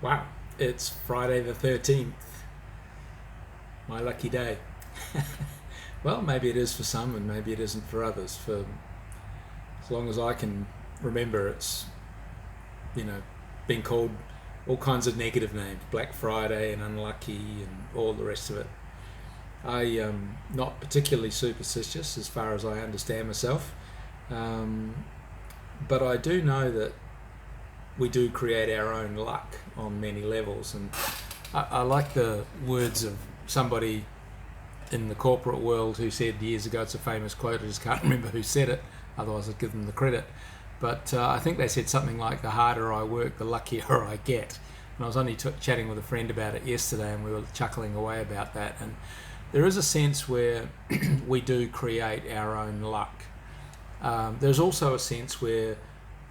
Wow, it's Friday the 13th, my lucky day. Well, maybe it is for some and maybe it isn't for others. For as long as I can remember, it's, you know, been called all kinds of negative names, Black Friday and unlucky and all the rest of it. I am not particularly superstitious as far as I understand myself, um, but I do know that we do create our own luck on many levels. And I like the words of somebody in the corporate world who said years ago, it's a famous quote, I just can't remember who said it, otherwise I'd give them the credit. But I think they said something like, the harder I work, the luckier I get. And I was only chatting with a friend about it yesterday, and we were chuckling away about that. And there is a sense where we do create our own luck. There's also a sense where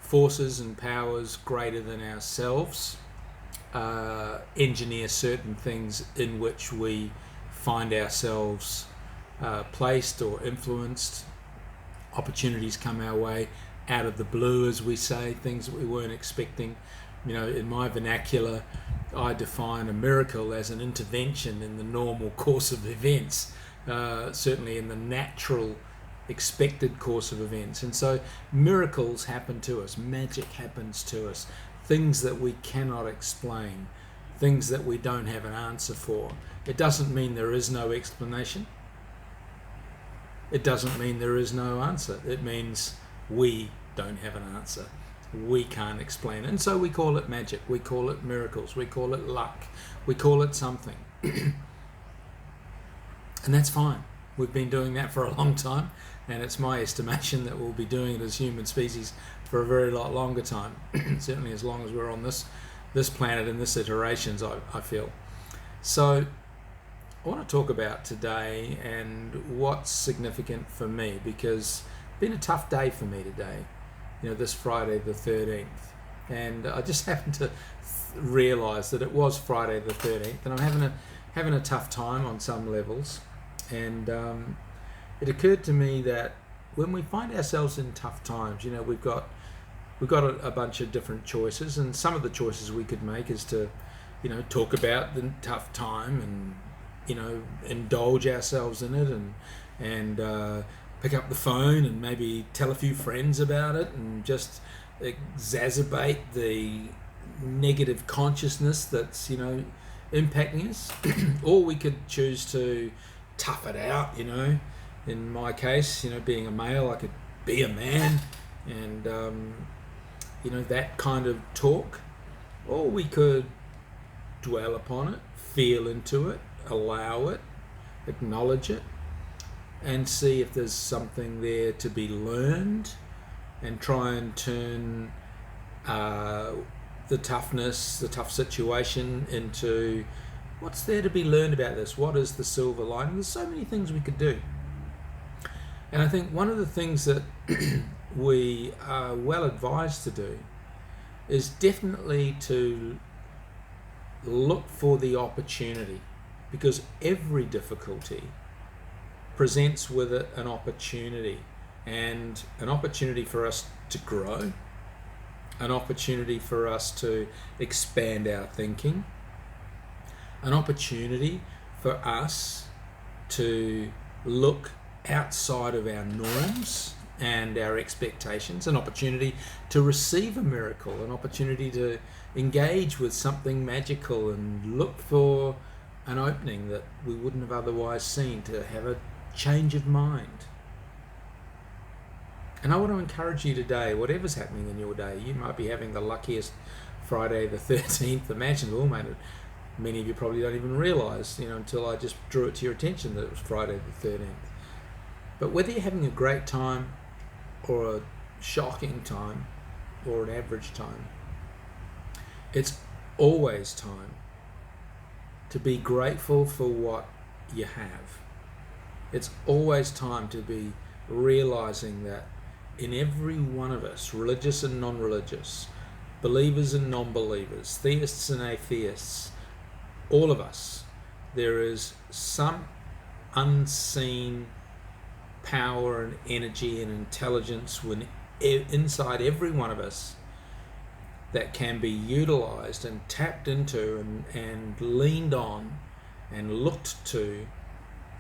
forces and powers greater than ourselves engineer certain things in which we find ourselves placed or influenced. Opportunities come our way out of the blue, as we say, things that we weren't expecting. You know, in my vernacular, I define a miracle as an intervention in the normal course of events, certainly in the natural expected course of events. And so miracles happen to us, magic happens to us, things that we cannot explain, things that we don't have an answer for. It doesn't mean there is no explanation. It doesn't mean there is no answer. It means we don't have an answer. We can't explain it. And so we call it magic, we call it miracles, we call it luck, we call it something. And that's fine. We've been doing that for a long time, and it's my estimation that we'll be doing it as human species for a very lot longer time. Certainly as long as we're on this planet in this iterations, I feel. So I want to talk about today and what's significant for me, because it's been a tough day for me today, this Friday the 13th. And I just happened to realise that it was Friday the 13th, and I'm having a tough time on some levels. And it occurred to me that when we find ourselves in tough times, we've got a bunch of different choices, and some of the choices we could make is to, talk about the tough time and, indulge ourselves in it, and pick up the phone and maybe tell a few friends about it and just exacerbate the negative consciousness that's, impacting us. Or we could choose to tough it out, in my case, being a male, I could be a man and, that kind of talk. Or we could dwell upon it, feel into it, allow it, acknowledge it, and see if there's something there to be learned, and try and turn the toughness, the tough situation into what's there to be learned about this? What is the silver lining? There's so many things we could do. And I think one of the things that we are well advised to do is definitely to look for the opportunity, because every difficulty presents with it an opportunity, and an opportunity for us to grow, an opportunity for us to expand our thinking, an opportunity for us to look outside of our norms and our expectations, an opportunity to receive a miracle, an opportunity to engage with something magical and look for an opening that we wouldn't have otherwise seen, to have a change of mind. And I want to encourage you today, whatever's happening in your day, you might be having the luckiest Friday the 13th imaginable, mate. Many of you probably don't even realise, until I just drew it to your attention that it was Friday the 13th. But whether you're having a great time or a shocking time or an average time, it's always time to be grateful for what you have. It's always time to be realising that in every one of us, religious and non-religious, believers and non-believers, theists and atheists, all of us, there is some unseen power and energy and intelligence inside every one of us that can be utilized and tapped into and leaned on and looked to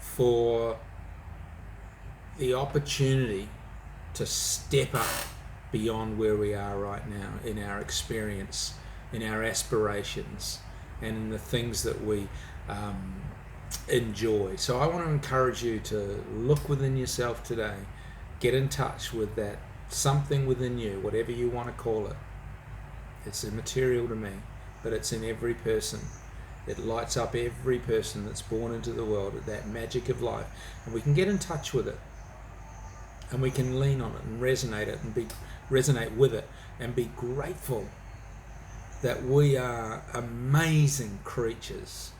for the opportunity to step up beyond where we are right now in our experience, in our aspirations, and in the things that we enjoy. So I want to encourage you to look within yourself today, get in touch with that something within you, whatever you want to call it. It's immaterial to me, but it's in every person. It lights up every person that's born into the world at that magic of life, and we can get in touch with it, and we can lean on it and resonate with it, and be grateful that we are amazing creatures.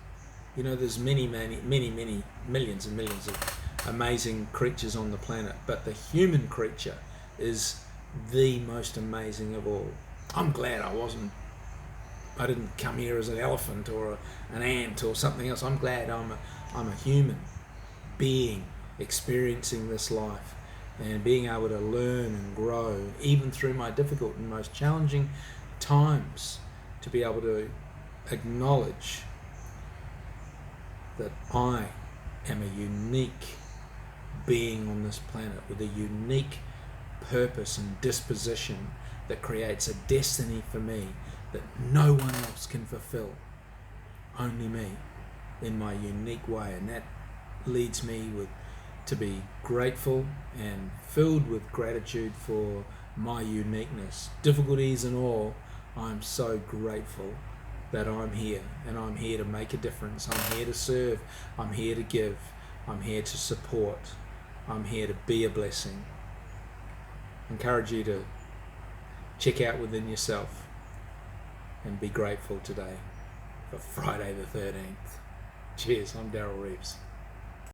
You know, there's many millions and millions of amazing creatures on the planet, but the human creature is the most amazing of all. I'm glad I didn't come here as an elephant or an ant or something else. I'm glad I'm a human being experiencing this life and being able to learn and grow, even through my difficult and most challenging times, to be able to acknowledge that I am a unique being on this planet with a unique purpose and disposition that creates a destiny for me that no one else can fulfill, only me, in my unique way. And that leads me to be grateful and filled with gratitude for my uniqueness. Difficulties and all, I'm so grateful that I'm here, and I'm here to make a difference. I'm here to serve. I'm here to give. I'm here to support. I'm here to be a blessing. I encourage you to check out within yourself and be grateful today for Friday the 13th. Cheers, I'm Daryl Reeves.